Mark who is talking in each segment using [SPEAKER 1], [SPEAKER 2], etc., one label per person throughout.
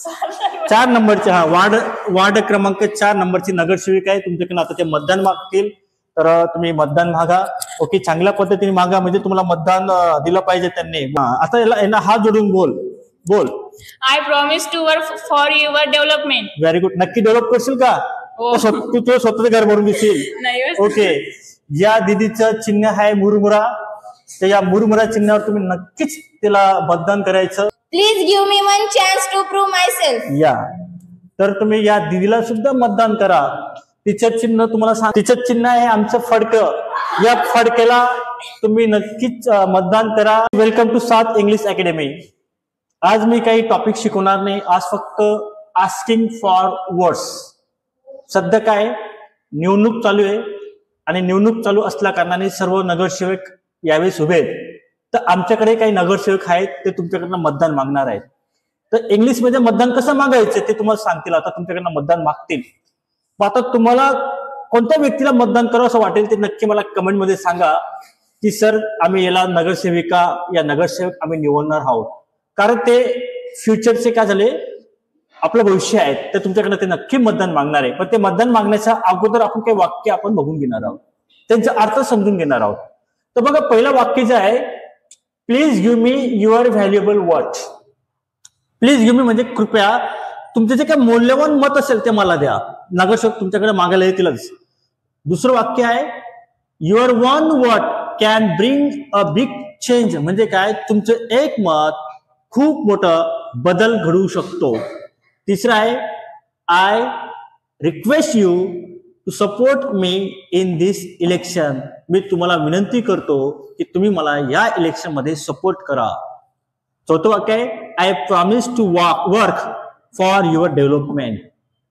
[SPEAKER 1] 4 नंबरची ward ward क्रमांक 4 नंबरची नगरसेविका आहे. तुमच्याकडे आता ते मतदान मागतील, तर तुम्ही मतदान मागा. ओके, चांगल्या पद्धतीने मागा, म्हणजे तुम्हाला मतदान दिलं पाहिजे त्यांनी. आता यांना हात जोडून बोल.
[SPEAKER 2] I promise to work for your development.
[SPEAKER 1] Very good. नक्की डेव्हलप करशील का? तू स्वतःच घर भरून देशील. ओके, या दीदीचं चिन्ह आहे मुरमुरा. तर या मुरमुरा चिन्हावर तुम्ही नक्कीच तिला मतदान करायचं.
[SPEAKER 3] Please give me one chance to prove myself.
[SPEAKER 1] या तर तुम्ही या दीदीला सुद्धा मतदान करा. तिचं चिन्ह तुम्हाला सांग, तिचं चिन्ह आहे आमचं फडकं. या फडक्याला तुम्ही नक्कीच मतदान करा. वेलकम टू सात इंग्लिश अकॅडमी. आज मी काही टॉपिक शिकवणार नाही. आज फक्त आस्किंग फॉर वर्ड्स. सध्या काय निवडणूक चालू आहे, आणि निवडणूक चालू असल्या कारणाने सर्व नगरसेवक यावेळेस उभे आहेत. तर आमच्याकडे काही नगरसेवक आहेत, ते तुमच्याकडनं मतदान मागणार आहेत. तर इंग्लिश मध्ये मतदान कसं मागायचं ते तुम्हाला सांगतील. आता तुमच्याकडनं मतदान मागतील. आता तुम्हाला कोणत्या व्यक्तीला मतदान करावं असं वाटेल ते नक्की मला कमेंट मध्ये सांगा, की सर आम्ही याला नगरसेविका या नगरसेवक आम्ही निवडणार आहोत. कारण ते फ्युचरचे काय झाले, आपलं भविष्य आहे, तर तुमच्याकडनं ते नक्की मतदान मागणार आहे. पण ते मतदान मागण्याच्या अगोदर आपण काही वाक्य आपण बघून घेणार आहोत, त्यांचा अर्थ समजून घेणार आहोत. तर बघा, पहिलं वाक्य जे आहे, please give me your valuable word. Please give मी म्हणजे कृपया तुमचे जे काही मौल्यवान मत असेल ते मला द्या. नगरसेवक तुमच्याकडे मागायला येतीलच. दुसरं वाक्य आहे, your one word can bring a big change. म्हणजे काय, तुमचं एक मत खूप मोठं बदल घडवू शकतो. तिसरं आहे, I request you to support me in this election. मी तुम्हाला विनंती करतो की तुम्ही मला या इलेक्शन मध्ये सपोर्ट करा. चौथं वाक्य आहे, I promise to work for your development.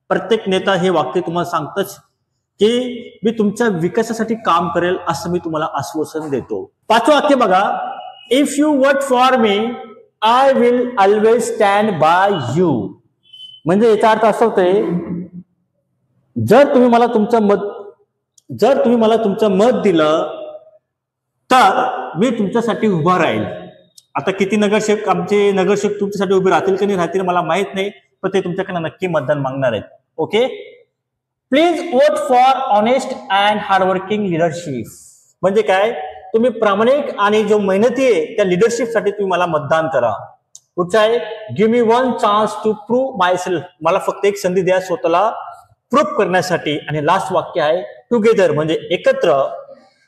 [SPEAKER 1] प्रत्येक नेता हे वाक्य तुम्हाला सांगतच की मी तुमच्या विकासासाठी काम करेल असं मी तुम्हाला आश्वासन देतो. पाचवं वाक्य बघा, if you work for me I will always stand by you. म्हणजे याचा अर्थ असा होतोय, जर तुम्ही मला तुमचं मत दिलं तर मी तुमच्यासाठी उभा राहील. आता किती आमचे नगरसेवक तुमच्यासाठी उभे राहतील की नाही राहतील मला माहित नाही, पण ते तुमच्याकडे नक्की मतदान मागणार आहेत. Okay, please vote for honest and hardworking leadership. म्हणजे काय, तुम्ही प्रामाणिक आणि जो मेहनती आहे त्या लिडरशिपसाठी तुम्ही मला मतदान करा. पुढचं आहे, give me one chance to prove myself. मला फक्त एक संधी द्या स्वतःला प्रूव्ह करण्यासाठी. आणि लास्ट वाक्य आहे, टुगेदर म्हणजे एकत्र,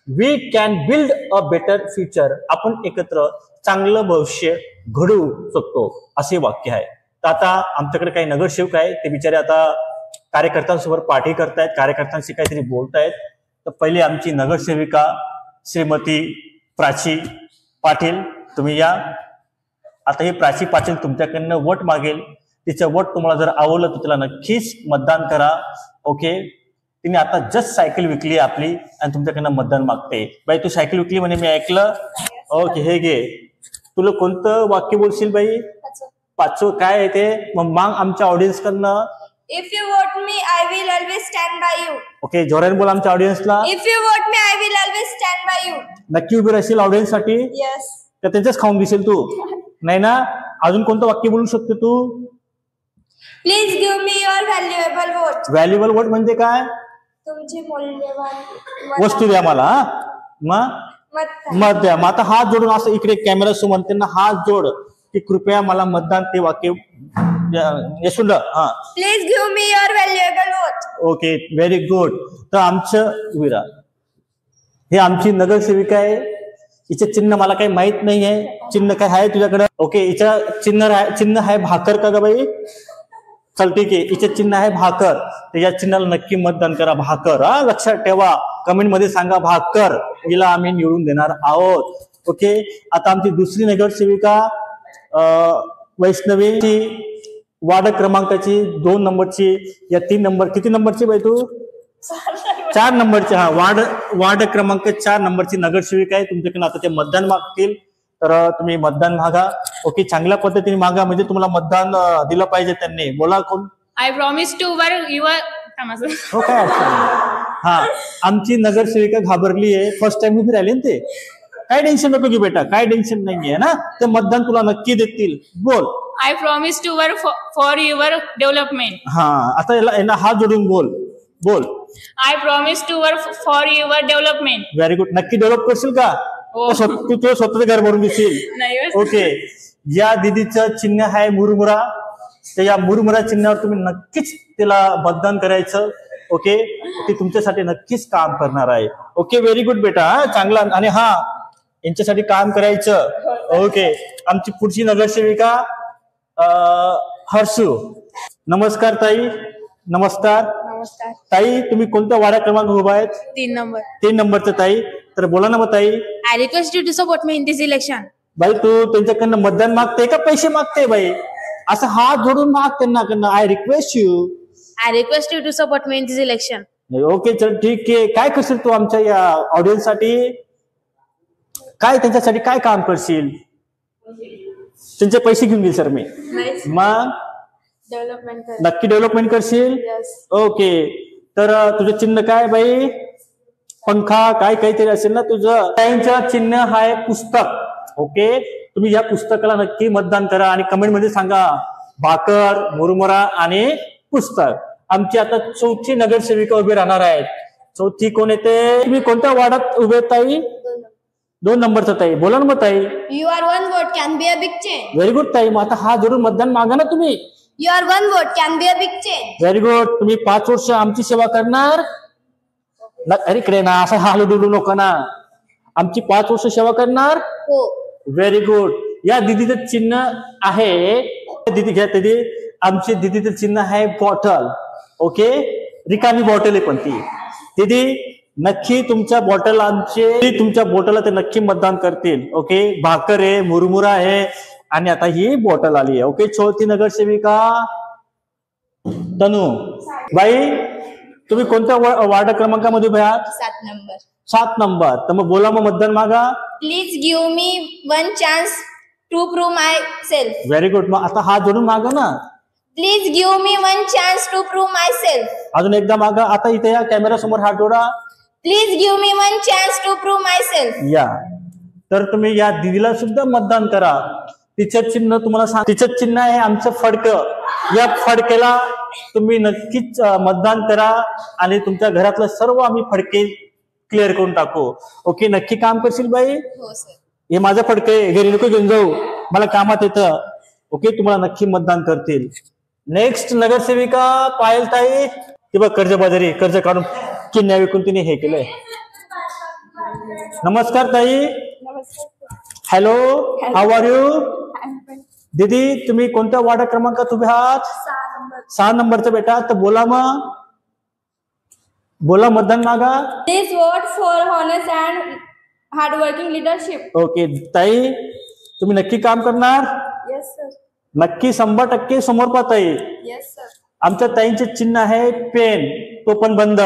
[SPEAKER 1] we can build a better future. आपण एकत्र चांगलं भविष्य घडवू शकतो, असे वाक्य आहे. तर आता आमच्याकडे काही नगरसेवक आहेत, ते बिचारे आता कार्यकर्त्यांसोबत पार्टी करतायत, कार्यकर्त्यांशी काहीतरी बोलतायत. तर पहिली आमची नगरसेविका श्रीमती प्राची पाटील, तुम्ही या. आता ही प्राची पाटील तुमच्याकडनं वोट मागेल. तिचं वोट तुम्हाला जर आवडलं तर तिला नक्कीच मतदान करा. ओके, तिने आता जस्ट सायकल विकली आपली आणि तुमच्याकडनं मतदान मागते. बाई, तू सायकल विकली म्हणे, मी ऐकलं. ओके, हे घे. तुला कोणतं वाक्य बोलशील बाई? पाचवं काय आहे ते? मग माग आमच्या ऑडियन्स कडनं.
[SPEAKER 3] If you vote me, I will always stand by you.
[SPEAKER 1] Okay, जोराने बोल आमच्या ऑडियन्सला.
[SPEAKER 3] If you vote me, I will always stand by you.
[SPEAKER 1] नक्की उभी राहशील ऑडियन्स साठी?
[SPEAKER 3] Yes.
[SPEAKER 1] तर त्यांच्याच खाऊन घेशील तू? नाही ना? अजून कोणतं वाक्य बोलू शकते तू?
[SPEAKER 3] Please give me your valuable vote.
[SPEAKER 1] Valuable word म्हणजे काय?
[SPEAKER 3] तुमची मौल्यवान
[SPEAKER 1] वस्तू द्या मला. मत द्या. मग आता हात जोडून असं इकडे कॅमेरा समोर त्यांना हात जोड की कृपया मला मतदान. ते वाक्य यशवंत. हा,
[SPEAKER 3] please give me your valuable vote.
[SPEAKER 1] Okay, very good. तर आमचं विरा हे आमची नगरसेविका आहे. हिचं चिन्ह मला काही माहित नाही आहे. चिन्ह काय आहे तुझ्याकडे? ओके, हिचं चिन्ह आहे भाकर का ग बाई? चल ठीक आहे, हिचं चिन्ह आहे भाकर. तर या चिन्हाला नक्की मतदान करा. भाकर, हा लक्षात ठेवा. कमेंट मध्ये सांगा भाकर. हिला आम्ही निवडून देणार आहोत. ओके, आता आमची दुसरी नगरसेविका वैष्णवी, वार्ड क्रमांकाची 2 नंबरची या 3 नंबर, किती नंबरची बाई तू? 4 नंबरची. हा, वार्ड क्रमांक 4 नंबरची नगरसेविका आहे. तुमच्याकडे आता ते मतदान मागतील, तर तुम्ही मतदान मागा. ओके, चांगल्या पद्धतीने मागा, म्हणजे तुम्हाला मतदान दिलं पाहिजे त्यांनी. बोला कोण?
[SPEAKER 2] I promise to work your.
[SPEAKER 1] हो, काय अडचण नाही. हा, आमची नगरसेविका घाबरली आहे. फर्स्ट टाइम उभी राहिली ना ते. काय टेन्शन नको की बेटा, काय टेन्शन नाहीये ना. ते मतदान तुला नक्की देतील. बोल.
[SPEAKER 2] I promise to work for your development.
[SPEAKER 1] हा, आता याला हात जोडून बोल.
[SPEAKER 2] I promise to work for your development.
[SPEAKER 1] Very good. नक्की डेव्हलप करशील का?
[SPEAKER 2] हो.
[SPEAKER 1] तू तुझं स्वतःचं घर बनवून घेशील?
[SPEAKER 2] नाही
[SPEAKER 1] ओके. या दीदीचं चिन्ह आहे मुरमुरा. तर या मुरमुरा चिन्हावर तुम्ही नक्कीच तिला मतदान करायचं. ओके, ती तुमच्यासाठी नक्कीच काम करणार आहे. ओके, व्हेरी गुड बेटा. चांगला. आणि हा, यांच्यासाठी काम करायचं. ओके, आमची पुढची नगरसेविका हर्षू. नमस्कार ताई. नमस्कार
[SPEAKER 3] नमस्कार.
[SPEAKER 1] ताई, तुम्ही कोणत्या वाडा क्रमांक उभा आहेत?
[SPEAKER 3] 3 number.
[SPEAKER 1] 3 नंबरचं ताई. तर बोला ना मग ताई.
[SPEAKER 3] I request you to support me in this election.
[SPEAKER 1] बाई, तू त्यांच्याकडनं मतदान मागते का पैसे मागते बाई? असं हात जोडून माग त्यांना. I request you.
[SPEAKER 3] I request you to support me in this election.
[SPEAKER 1] Okay, चल ठीक आहे. काय करशील तू आमच्या या ऑडियन्स साठी? काय त्यांच्यासाठी काय काम करशील? त्यांचे पैसे घेऊन घेईल सर मी. मग
[SPEAKER 3] Development.
[SPEAKER 1] नक्की डेव्हलपमेंट करशील?
[SPEAKER 3] Yes.
[SPEAKER 1] ओके. तर तुझं चिन्ह काय बाई? पंखा काय काहीतरी असेल ना तुझं. त्यांचं चिन्ह आहे पुस्तक. ओके, तुम्ही या पुस्तकाला नक्की मतदान करा आणि कमेंट मध्ये सांगा भाकर, मुरमुरा आणि पुस्तक. आमची आता चौथी नगरसेविका उभी राहणार आहेत. चौथी कोण येते? तुम्ही कोणत्या वार्डात उभे ताई? 2 नंबरचा ताई. बोला ना मग ताई.
[SPEAKER 3] Your one vote can be a big change.
[SPEAKER 1] Very good ताई. मग आता हा जोडून मतदान मागा ना तुम्ही.
[SPEAKER 3] Your one vote can be a big change.
[SPEAKER 1] Very good. तुम्ही 5 वर्ष आमची सेवा करणार? अरे इकडे ना, असं हालू डुलू नको ना. आमची 5 वर्ष सेवा करणार?
[SPEAKER 3] हो.
[SPEAKER 1] Very good. या दीदीचं चिन्ह आहे, दीदी घ्या दीदी. आमची दीदीचं चिन्ह आहे बॉटल. ओके, रिकामी बॉटल आहे पण ती. दीदी नक्की तुमच्या बॉटल तुमच्या बॉटलला ते नक्की मतदान करतील. ओके, भाकर आहे, मुरमुरा आहे आणि आता ही बॉटल आली आहे. ओके, चौथी नगरसेविका तनू. बाई, तुम्ही कोणत्या वार्ड क्रमांकामध्ये उभे आहात?
[SPEAKER 3] 7 number.
[SPEAKER 1] 7 नंबर. तर मग बोला, मग मतदान मागा.
[SPEAKER 3] Please give me one chance to prove myself.
[SPEAKER 1] Very good. मग आता हात जोडून मागा ना.
[SPEAKER 3] Please give me one chance to prove myself.
[SPEAKER 1] अजून एकदा मागा. आता इथे या कॅमेरा समोर हात जोडा.
[SPEAKER 3] Please give me one chance to prove myself.
[SPEAKER 1] या, तर तुम्ही या दीदीला सुद्धा मतदान करा. तिचं चिन्ह तुम्हाला सांग. तिचं चिन्ह आहे आमचं फडकं. या फडकेला तुम्ही नक्कीच मतदान करा आणि तुमच्या घरातलं सर्व आम्ही फडके क्लिअर करून टाकू. ओके, नक्की काम करशील बाई?
[SPEAKER 3] हो सर.
[SPEAKER 1] हे माझं फडकं आहे, घरी नको घेऊन जाऊ, मला कामात येतं. ओके, तुम्हाला नक्की मतदान करतील. नेक्स्ट नगरसेविका पायल ताई. ते बघ, कर्जबाजारी, कर्ज काढून किन्या विकून तिने हे केलंय. नमस्कार ताई. Hello, how are you? दीदी, तुम्ही कोणत्या वार्ड क्रमांकात उभे आहात? 6 नंबरचा बेटा. तर बोला मग, बोला, मतदान मागा.
[SPEAKER 3] Please vote for honest and hardworking leadership.
[SPEAKER 1] Okay ताई, तुम्ही नक्की काम करणार?
[SPEAKER 3] Yes sir.
[SPEAKER 1] नक्की 100% समोर पहा ताई.
[SPEAKER 3] Yes sir.
[SPEAKER 1] आमच्या ताईंचे चिन्ह आहे पेन, तो पण बंद.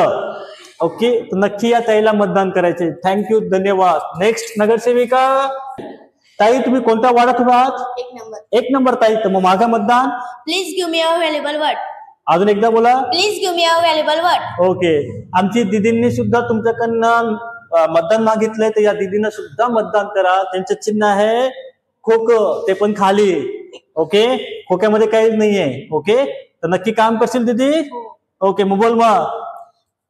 [SPEAKER 1] ओके, तर नक्की या ताईला मतदान करायचे. थँक्यू, धन्यवाद. नेक्स्ट नगरसेविका ताई, तुम्ही कोणत्या वार्डात उभा आहात?
[SPEAKER 3] 1 number.
[SPEAKER 1] 1 नंबर ताई. तर मग माझा मतदान.
[SPEAKER 3] Please give me a valuable word.
[SPEAKER 1] अजून एकदा बोला.
[SPEAKER 3] Please give me a valuable word.
[SPEAKER 1] Okay, आमची दीदींनी सुद्धा तुमच्याकडनं मतदान मागितलंय, तर या दीदींना सुद्धा मतदान करा. त्यांचं चिन्ह आहे खोकं, ते पण खाली. ओके, खोक्यामध्ये काहीच नाहीये. ओके, तर नक्की काम करशील दीदी? ओके, मग बोल मग.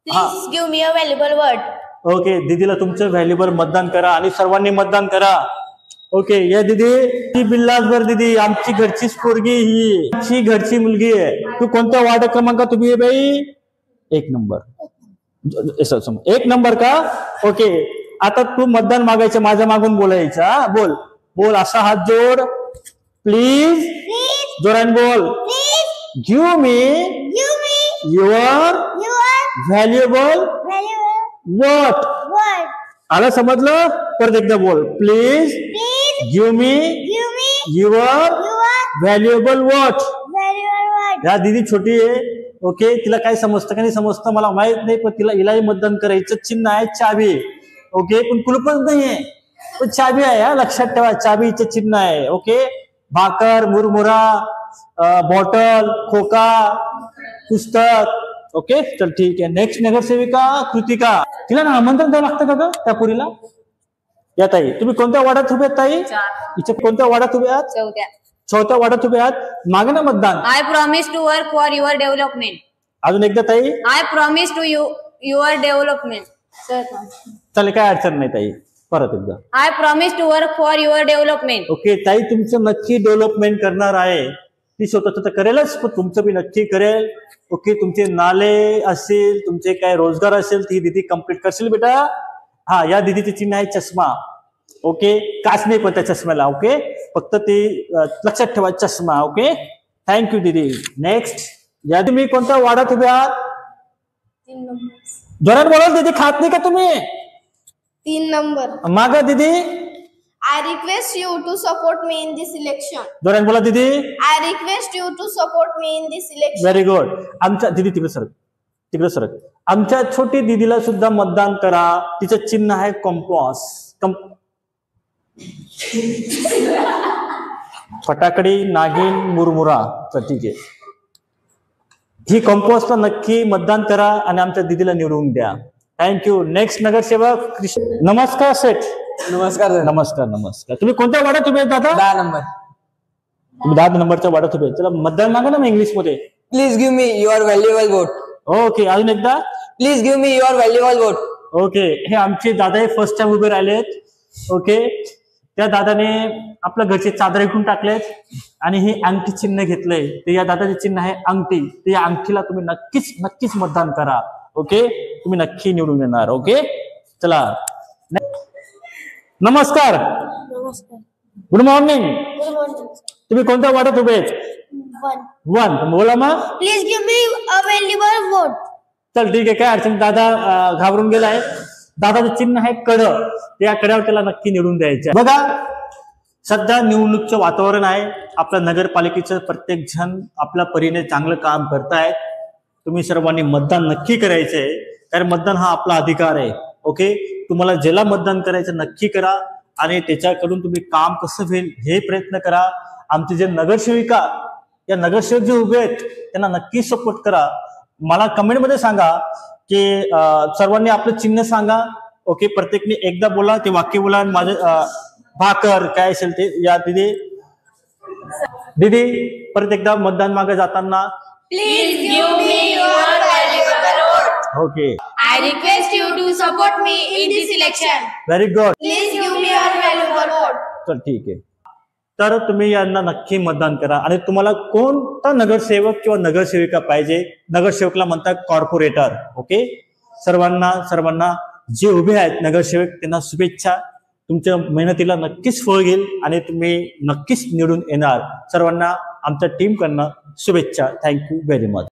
[SPEAKER 3] Please give me a valuable word.
[SPEAKER 1] Okay, दीदीला तुमचं व्हॅल्युबल मतदान करा आणि सर्वांनी मतदान करा. ओके, या दीदी, ती बिल्लासभर दीदी, आमची घरचीच पोरगी, ही आमची घरची मुलगी आहे. तू कोणत्या वार्ड क्रमांकात उभी आहे बाई? 1 नंबर. 1 नंबर का? ओके, आता तू मतदान मागायचं, माझ्या मागून बोलायचा. बोल बोल, असा हात जोड. प्लीज, जोरान बोल. Give me your valuable what. आलं, समजलं? परत एकदा बोल. Please give me your valuable what. या दीदी छोटी आहे. ओके, तिला काय समजतं का नाही समजतं मला माहित नाही, पण हिलाही मतदान करायचं. चिन्ह आहे चाबी. ओके, पण कुलपच नाहीये, पण चाबी आहे. लक्षात ठेवा, चाबीचं चिन्ह आहे. ओके, भाकर, मुरमुरा, बॉटल, खोका, पुस्तक. ओके, चल ठीक आहे. नेक्स्ट नगरसेविका कृतिका. तिला ना आमंत्रण द्यावं लागतं का ग त्या पुरीला? या ताई, तुम्ही कोणत्या वार्डात उभे आहात ताई? इथे कोणत्या वार्डात उभे आहात? चौथ्या वार्डात उभे आहात, मागे ना मतदान.
[SPEAKER 4] I promise to work for your development.
[SPEAKER 1] अजून एकदा ताई.
[SPEAKER 4] I promise to you your development. Sir.
[SPEAKER 1] चालेल, काय अडचण नाही ताई, परत एकदा.
[SPEAKER 4] I promise to work for your development.
[SPEAKER 1] Okay ताई, तुमचं नक्की डेव्हलपमेंट करणार आहे. ती स्वतःच तर करेलच, पण तुमचं बी नक्की करेल. ओके, तुमचे नाले असेल, तुमचे काय रोजगार असेल, ती दिदी कम्प्लीट करशील बेटा. हा, या दिदीचे चिन्ह आहे चष्मा. ओके, काच नाही पण त्या चष्म्याला. ओके, फक्त ते लक्षात ठेवा, चष्मा. ओके, थँक्यू दीदी. नेक्स्ट, या तुम्ही कोणत्या वार्डात उभे आहात?
[SPEAKER 3] 3 नंबर.
[SPEAKER 1] जोरात बोला दीदी, खात नाही का तुम्ही?
[SPEAKER 3] 3 नंबर.
[SPEAKER 1] मागा दीदी.
[SPEAKER 3] I request you to support me in this election.
[SPEAKER 1] जोरात बोला दीदी.
[SPEAKER 3] I request you to support me in this election.
[SPEAKER 1] Very good. आमच्या दीदी तिकडे सरक, तिकडे सरक. आमच्या छोटी दीदीला सुद्धा मतदान करा. तिचं चिन्ह आहे कंपॉस. फटाकडी, नागिन, मुरमुरा. तर ठीक आहे, ही कंपोस्टला नक्की मतदान करा आणि आमच्या दीदीला निवडून द्या. थँक्यू. नेक्स्ट नगरसेवक कृष्ण. नमस्कार सेठ.
[SPEAKER 5] नमस्कार सर.
[SPEAKER 1] नमस्कार नमस्कार. तुम्ही कोणत्या वार्डात उभे आहेत दादा?
[SPEAKER 5] 10 नंबर.
[SPEAKER 1] तुम्ही 10 नंबरच्या वार्डात उभे आहेत. चला मतदान मागा ना मग इंग्लिश मध्ये.
[SPEAKER 5] Please give me your valuable vote.
[SPEAKER 1] Okay, अजून एकदा.
[SPEAKER 5] Please give me your valuable vote.
[SPEAKER 1] Okay, हे आमचे दादा हे फर्स्ट टाइम उभे राहिलेत. ओके, त्या दादाने आपल्या घरचे चादर विकून टाकलेत आणि हे अंगठी चिन्ह घेतलंय. ते या दादाचे चिन्ह आहे अंगठी. ते या अंगठीला तुम्ही नक्कीच नक्कीच मतदान करा. ओके, तुम्ही नक्की निवडून येणार. ओके, चला. नमस्कार. Good morning. तुम्ही कोणत्या वार्डात उभे आहेत? 1. बोला मग.
[SPEAKER 3] Please give me a valuable vote.
[SPEAKER 1] चल ठीक आहे, काय अडचण. दादा घाबरून गेलाय. दादाचं चिन्ह आहे कड. त्या कड्यावर त्याला नक्की निवडून द्यायचं. बघा, सध्या निवडणुकीचं वातावरण आहे. आपल्या नगरपालिकेचं प्रत्येक जण आपल्या परीने चांगलं काम करतायत. तुम्ही सर्वांनी मतदान नक्की करायचंय, कारण मतदान हा आपला अधिकार आहे. ओके, तुम्हाला ज्याला मतदान करायचं नक्की करा आणि त्याच्याकडून तुम्ही काम कसं होईल हे प्रयत्न करा. आमचे जे नगरसेविका, या नगरसेवक जे उभे आहेत त्यांना नक्की सपोर्ट करा. मला कमेंटमध्ये सांगा की सर्वांनी आपलं चिन्ह सांगा. ओके, प्रत्येकने एकदा बोला, ते वाक्य बोला. माझं भाकर काय असेल ते. या दीदी परत एकदा मतदान मागे जाताना.
[SPEAKER 3] Please give me your valuable vote.
[SPEAKER 1] Okay,
[SPEAKER 3] I request you to support me in this election.
[SPEAKER 1] Very good.
[SPEAKER 3] Please give me your valuable vote.
[SPEAKER 1] तर ठीक आहे, तर तुम्ही यांना नक्की मतदान करा. आणि तुम्हाला कोणता नगरसेवक किंवा नगरसेविका पाहिजे? नगरसेवकला म्हणतात कॉर्पोरेटर. ओके, सर्वांना जे उभे आहेत नगरसेवक त्यांना शुभेच्छा. तुमच्या मेहनतीला नक्कीच फळ घेईल आणि तुम्ही नक्कीच निवडून येणार. सर्वांना आमच्या टीमकडनं शुभेच्छा. Thank you very much.